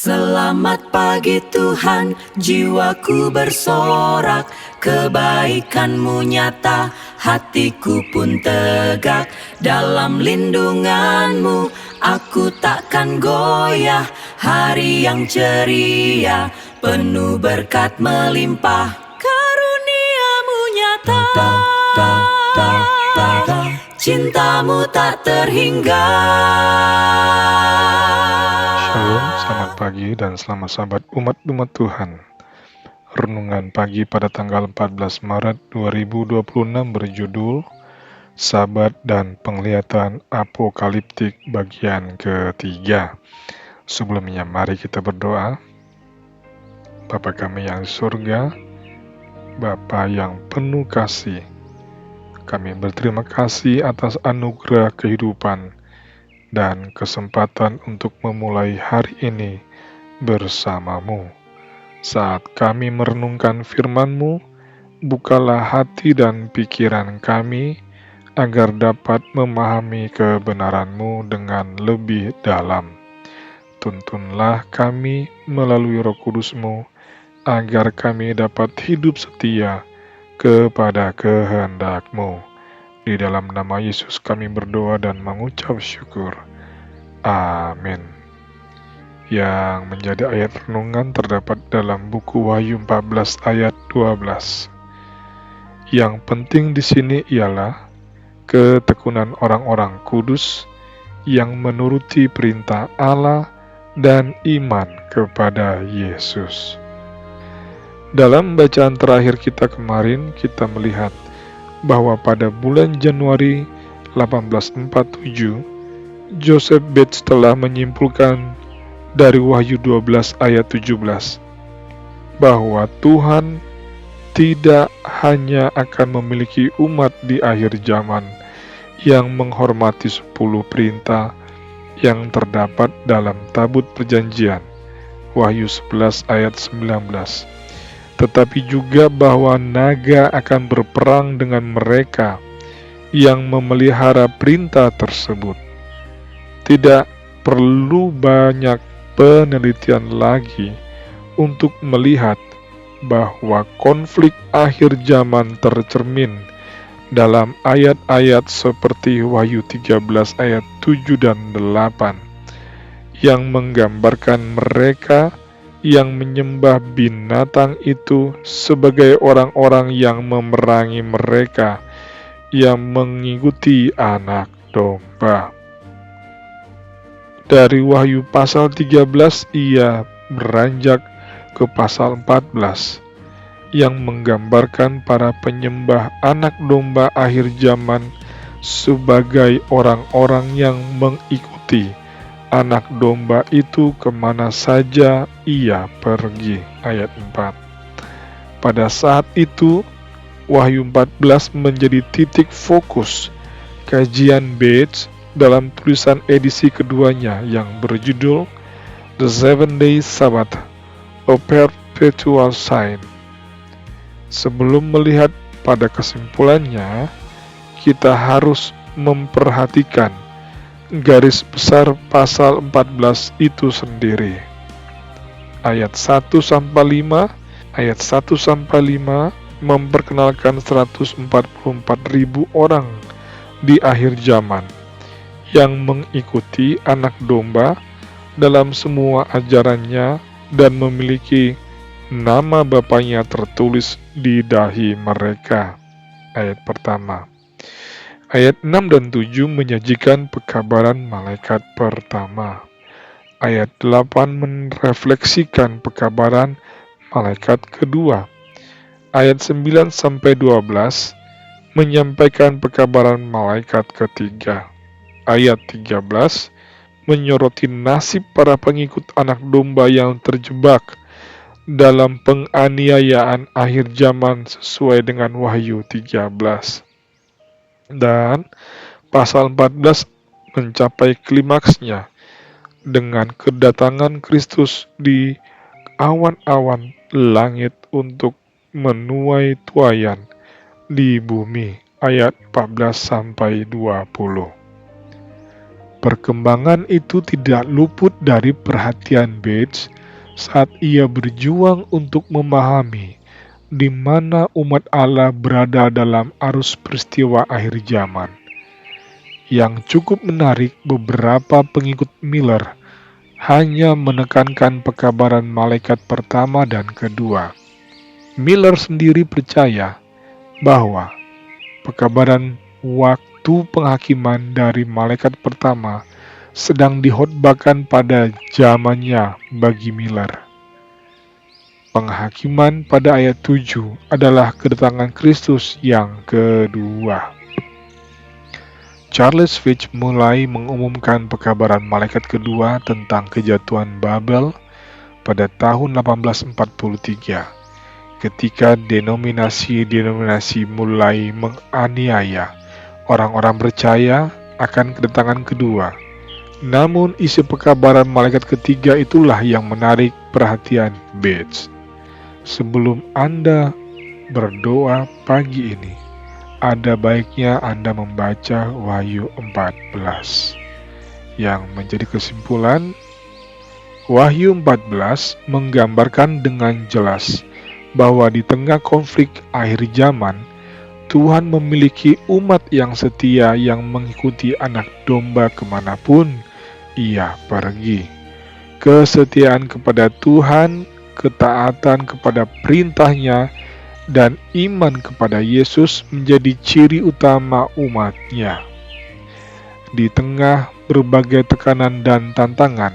Selamat pagi Tuhan, jiwaku bersorak, kebaikan-Mu nyata, hatiku pun tegak. Dalam lindungan-Mu, aku takkan goyah. Hari yang ceria, penuh berkat melimpah, karunia-Mu nyata. Cinta-Mu tak terhingga. Shalom, selamat pagi dan selamat sahabat umat Tuhan. Renungan pagi pada tanggal 14 Maret 2026 berjudul Sabat dan Penglihatan Apokaliptik bagian ketiga. Sebelumnya mari kita berdoa. Bapa kami yang di surga, Bapa yang penuh kasih, kami berterima kasih atas anugerah kehidupan dan kesempatan untuk memulai hari ini bersama-Mu. Saat kami merenungkan firman-Mu, bukalah hati dan pikiran kami agar dapat memahami kebenaran-Mu dengan lebih dalam. Tuntunlah kami melalui Roh Kudus-Mu, agar kami dapat hidup setia kepada kehendak-Mu. Di dalam nama Yesus kami berdoa dan mengucap syukur. Amin. Yang menjadi ayat renungan terdapat dalam buku Wahyu 14 ayat 12. Yang penting di sini ialah ketekunan orang-orang kudus yang menuruti perintah Allah dan iman kepada Yesus. Dalam bacaan terakhir kita kemarin, kita melihat bahwa pada bulan Januari 1847, Joseph Bates telah menyimpulkan dari Wahyu 12 ayat 17 bahwa Tuhan tidak hanya akan memiliki umat di akhir zaman yang menghormati 10 perintah yang terdapat dalam tabut perjanjian Wahyu 11 ayat 19, tetapi juga bahwa naga akan berperang dengan mereka yang memelihara perintah tersebut. Tidak perlu banyak penelitian lagi untuk melihat bahwa konflik akhir zaman tercermin dalam ayat-ayat seperti Wahyu 13 ayat 7 dan 8 yang menggambarkan mereka yang menyembah binatang itu sebagai orang-orang yang memerangi mereka yang mengikuti anak domba. Dari Wahyu pasal 13 ia beranjak ke pasal 14 yang menggambarkan para penyembah anak domba akhir zaman sebagai orang-orang yang mengikuti anak domba itu kemana saja ia pergi. Ayat 4. Pada saat itu, Wahyu 14 menjadi titik fokus kajian Bates dalam tulisan edisi keduanya yang berjudul The 7 Days Sabbath, A Perpetual Sign. Sebelum melihat pada kesimpulannya, kita harus memperhatikan garis besar pasal 14 itu sendiri. Ayat 1-5 memperkenalkan 144.000 orang di akhir zaman yang mengikuti anak domba dalam semua ajarannya dan memiliki nama Bapaknya tertulis di dahi mereka. Ayat pertama. Ayat 6 dan 7 menyajikan pekabaran malaikat pertama. Ayat 8 merefleksikan pekabaran malaikat kedua. Ayat 9-12 menyampaikan pekabaran malaikat ketiga. Ayat 13 menyoroti nasib para pengikut anak domba yang terjebak dalam penganiayaan akhir zaman sesuai dengan Wahyu 13. Dan pasal 14 mencapai klimaksnya dengan kedatangan Kristus di awan-awan langit untuk menuai tuaian di bumi. Ayat 14-20. Perkembangan itu tidak luput dari perhatian Bates saat ia berjuang untuk memahami di mana umat Allah berada dalam arus peristiwa akhir zaman. Yang cukup menarik, beberapa pengikut Miller hanya menekankan pekabaran malaikat pertama dan kedua. Miller sendiri percaya bahwa pekabaran waktu penghakiman dari malaikat pertama sedang dihotbahkan pada zamannya bagi Miller. Penghakiman pada ayat 7 adalah kedatangan Kristus yang kedua. Charles Fitch mulai mengumumkan pekabaran malaikat kedua tentang kejatuhan Babel pada tahun 1843, ketika denominasi-denominasi mulai menganiaya orang-orang percaya akan kedatangan kedua. Namun isi pekabaran malaikat ketiga itulah yang menarik perhatian Bates. Sebelum Anda berdoa pagi ini, ada baiknya Anda membaca Wahyu 14. Yang menjadi kesimpulan, Wahyu 14 menggambarkan dengan jelas bahwa di tengah konflik akhir zaman, Tuhan memiliki umat yang setia yang mengikuti Anak Domba kemanapun ia pergi. Kesetiaan kepada Tuhan, ketaatan kepada perintahnya, dan iman kepada Yesus menjadi ciri utama umat-Nya. Di tengah berbagai tekanan dan tantangan,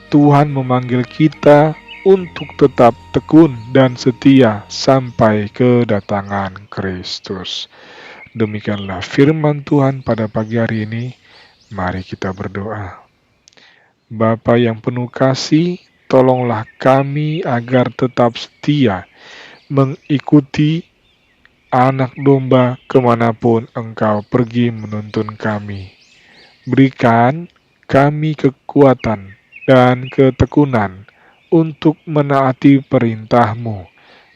Tuhan memanggil kita untuk tetap tekun dan setia sampai kedatangan Kristus. Demikianlah firman Tuhan pada pagi hari ini. Mari kita berdoa. Bapa yang penuh kasih, tolonglah kami agar tetap setia mengikuti Anak Domba kemanapun Engkau pergi menuntun kami. Berikan kami kekuatan dan ketekunan untuk menaati perintah-Mu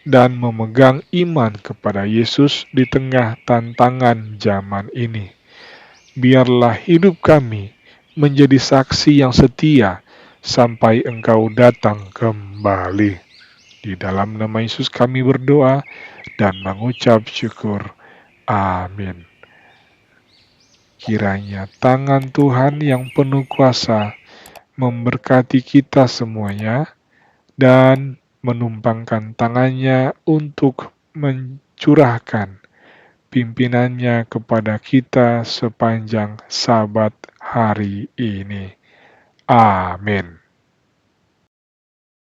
dan memegang iman kepada Yesus di tengah tantangan zaman ini. Biarlah hidup kami menjadi saksi yang setia sampai Engkau datang kembali. Di dalam nama Yesus kami berdoa dan mengucap syukur. Amin. Kiranya tangan Tuhan yang penuh kuasa memberkati kita semuanya dan menumpangkan tangannya untuk mencurahkan pimpinannya kepada kita sepanjang Sabat hari ini. Amin.